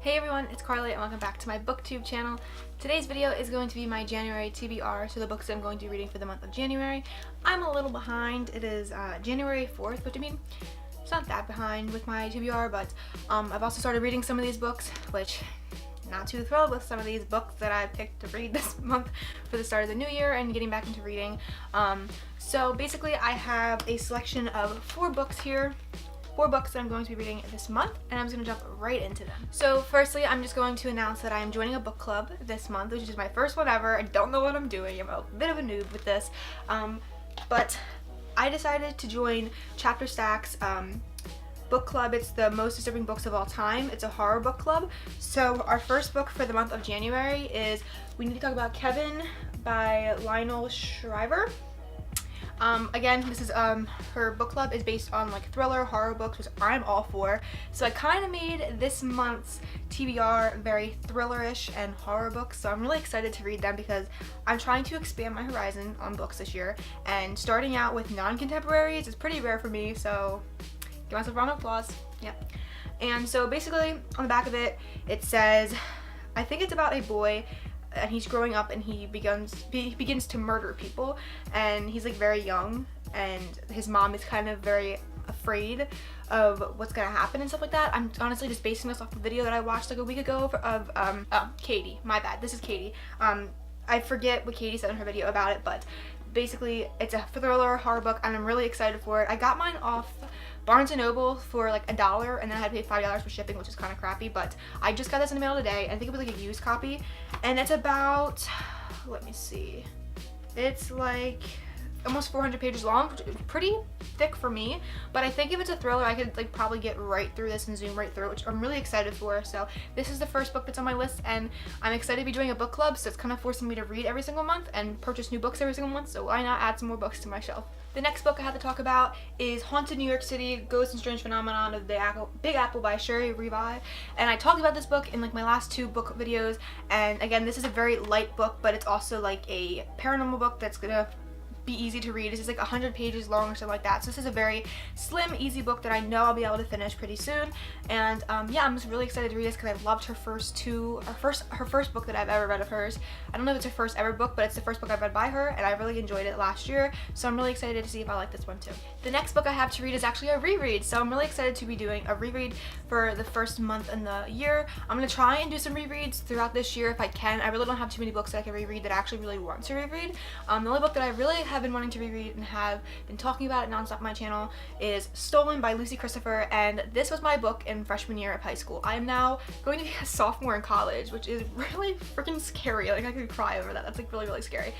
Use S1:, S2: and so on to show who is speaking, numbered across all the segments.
S1: Hey everyone, it's Carly and welcome back to my booktube channel. Today's video is going to be my January TBR, so the books I'm going to be reading for the month of January. I'm a little behind. It is January 4th, which I mean, it's not that behind with my TBR, but I've also started reading some of these books, which not too thrilled with some of these books that I picked to read this month for the start of the new year and getting back into reading. So basically I have a selection of 4 books here. 4 books that I'm going to be reading this month, and I'm just going to jump right into them. So firstly, I'm just going to announce that I am joining a book club this month, which is my first one ever. I don't know what I'm doing. I'm a bit of a noob with this, but I decided to join ChapterStackss book club. It's the most disturbing books of all time. It's a horror book club. So our first book for the month of January is We Need to Talk About Kevin by Lionel Shriver. Again, this is her book club is based on like thriller horror books, which I'm all for. So I kind of made this month's TBR very thrillerish and horror books. So I'm really excited to read them because I'm trying to expand my horizon on books this year. And starting out with non-contemporaries is pretty rare for me. So give myself a round of applause. Yep. And so basically on the back of it, it says, I think it's about a boy and he's growing up and he begins to murder people, and he's like very young, and his mom is kind of very afraid of what's gonna happen and stuff like that. I'm honestly just basing this off a video that I watched like a week ago of Katie. My bad. This is Katie. I forget what Katie said in her video about it, but basically it's a thriller horror book and I'm really excited for it. I got mine off Barnes & Noble for like $1 and then I had to pay $5 for shipping, which is kind of crappy, but I just got this in the mail today. I think it was like a used copy, and it's about, let me see, it's like almost 400 pages long, which is pretty thick for me, but I think if it's a thriller I could like probably get right through this and zoom right through it, which I'm really excited for. So this is the first book that's on my list, and I'm excited to be doing a book club, so it's kind of forcing me to read every single month and purchase new books every single month, so why not add some more books to my shelf. The next book I have to talk about is Haunted New York City, Ghosts and Strange Phenomenon of the Big Apple by Sheree, and I talked about this book in like my last 2 book videos, and again this is a very light book, but it's also like a paranormal book that's gonna be easy to read. This is like 100 pages long or something like that, so this is a very slim, easy book that I know I'll be able to finish pretty soon. And yeah, I'm just really excited to read this because I loved her first book that I've ever read of hers. I don't know if it's her first ever book, but it's the first book I've read by her, and I really enjoyed it last year, so I'm really excited to see if I like this one too. The next book I have to read is actually a reread, so I'm really excited to be doing a reread for the first month in the year. I'm gonna try and do some rereads throughout this year if I can. I really don't have too many books that I can reread that I actually really want to reread. The only book that I really have been wanting to reread and have been talking about it nonstop on my channel is Stolen by Lucy Christopher, and this was my book in freshman year of high school. I am now going to be a sophomore in college, which is really freaking scary. Like I could cry over that. That's like really, really scary.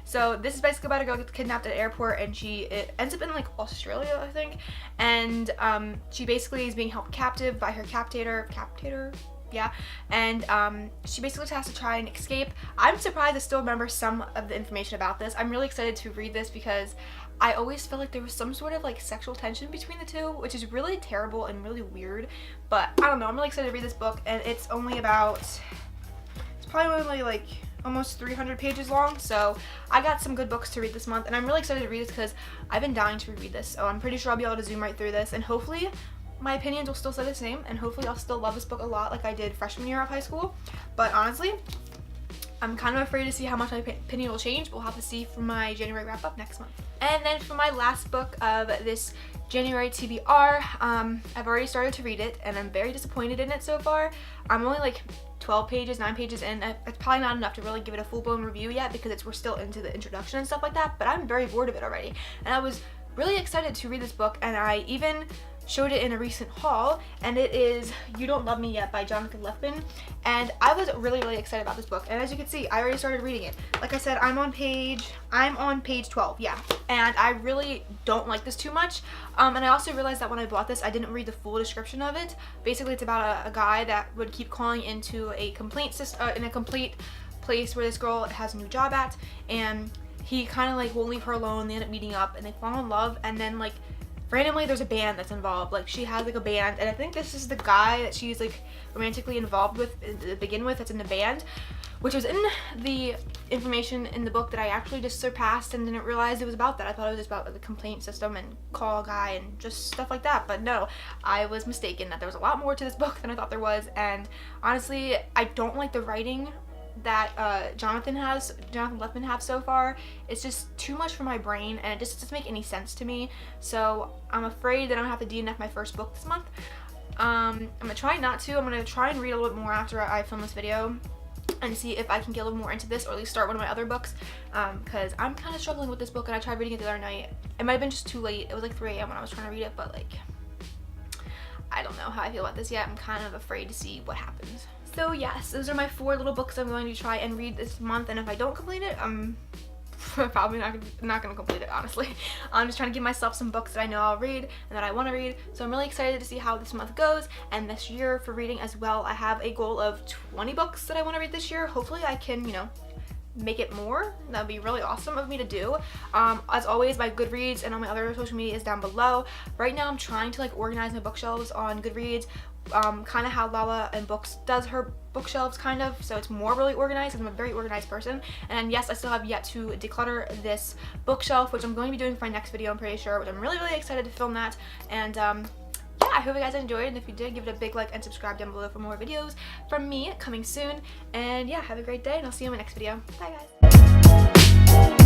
S1: So this is basically about a girl who gets kidnapped at an airport, and it ends up in like Australia, I think, and she basically is being held captive by her captor. Yeah, and she basically just has to try and escape. I'm surprised I still remember some of the information about this. I'm really excited to read this because I always felt like there was some sort of like sexual tension between the two, which is really terrible and really weird, but I don't know, I'm really excited to read this book, and it's only about, it's probably only like almost 300 pages long, so I got some good books to read this month, and I'm really excited to read this because I've been dying to reread this, so I'm pretty sure I'll be able to zoom right through this, and hopefully my opinions will still stay the same, and hopefully I'll still love this book a lot like I did freshman year of high school. But honestly, I'm kind of afraid to see how much my opinion will change, but we'll have to see for my January wrap up next month. And then for my last book of this January TBR, I've already started to read it and I'm very disappointed in it so far. I'm only like 9 pages in. It's probably not enough to really give it a full-blown review yet because we're still into the introduction and stuff like that, but I'm very bored of it already. And I was really excited to read this book, and I even showed it in a recent haul, and it is You Don't Love Me Yet by Jonathan Lefman, and I was really, really excited about this book, and as you can see, I already started reading it. Like I said, I'm on page 12, yeah, and I really don't like this too much, and I also realized that when I bought this, I didn't read the full description of it. Basically, it's about a guy that would keep calling into a complaint system, in a complete place where this girl has a new job at, and he kind of like won't leave her alone. They end up meeting up, and they fall in love, and then like randomly there's a band that's involved. Like she has like a band, and I think this is the guy that she's like romantically involved with to begin with that's in the band, which was in the information in the book that I actually just surpassed and didn't realize it was about that. I thought it was just about the complaint system and call guy and just stuff like that, but no, I was mistaken that there was a lot more to this book than I thought there was. And honestly, I don't like the writing that Jonathan Lefman have so far. It's just too much for my brain, and it just doesn't make any sense to me. So I'm afraid that I'm gonna have to DNF my first book this month. I'm gonna try not to. I'm gonna try and read a little bit more after I film this video and see if I can get a little more into this, or at least start one of my other books, because I'm kind of struggling with this book, and I tried reading it the other night. It might have been just too late. It was like 3 a.m. when I was trying to read it, but like, I don't know how I feel about this yet. I'm kind of afraid to see what happens. So yes, those are my 4 little books I'm going to try and read this month, and if I don't complete it, I'm probably not gonna complete it, honestly. I'm just trying to give myself some books that I know I'll read and that I want to read. So I'm really excited to see how this month goes, and this year for reading as well. I have a goal of 20 books that I want to read this year. Hopefully I can, you know, make it more. That would be really awesome of me to do. As always, my Goodreads and all my other social media is down below. Right now I'm trying to like organize my bookshelves on Goodreads, kind of how Lala and Books does her bookshelves, kind of, so it's more really organized, because I'm a very organized person. And yes, I still have yet to declutter this bookshelf, which I'm going to be doing for my next video, I'm pretty sure, which I'm really excited to film that. And yeah, I hope you guys enjoyed, and if you did, give it a big like and subscribe down below for more videos from me coming soon. And yeah, have a great day, and I'll see you in my next video. Bye guys.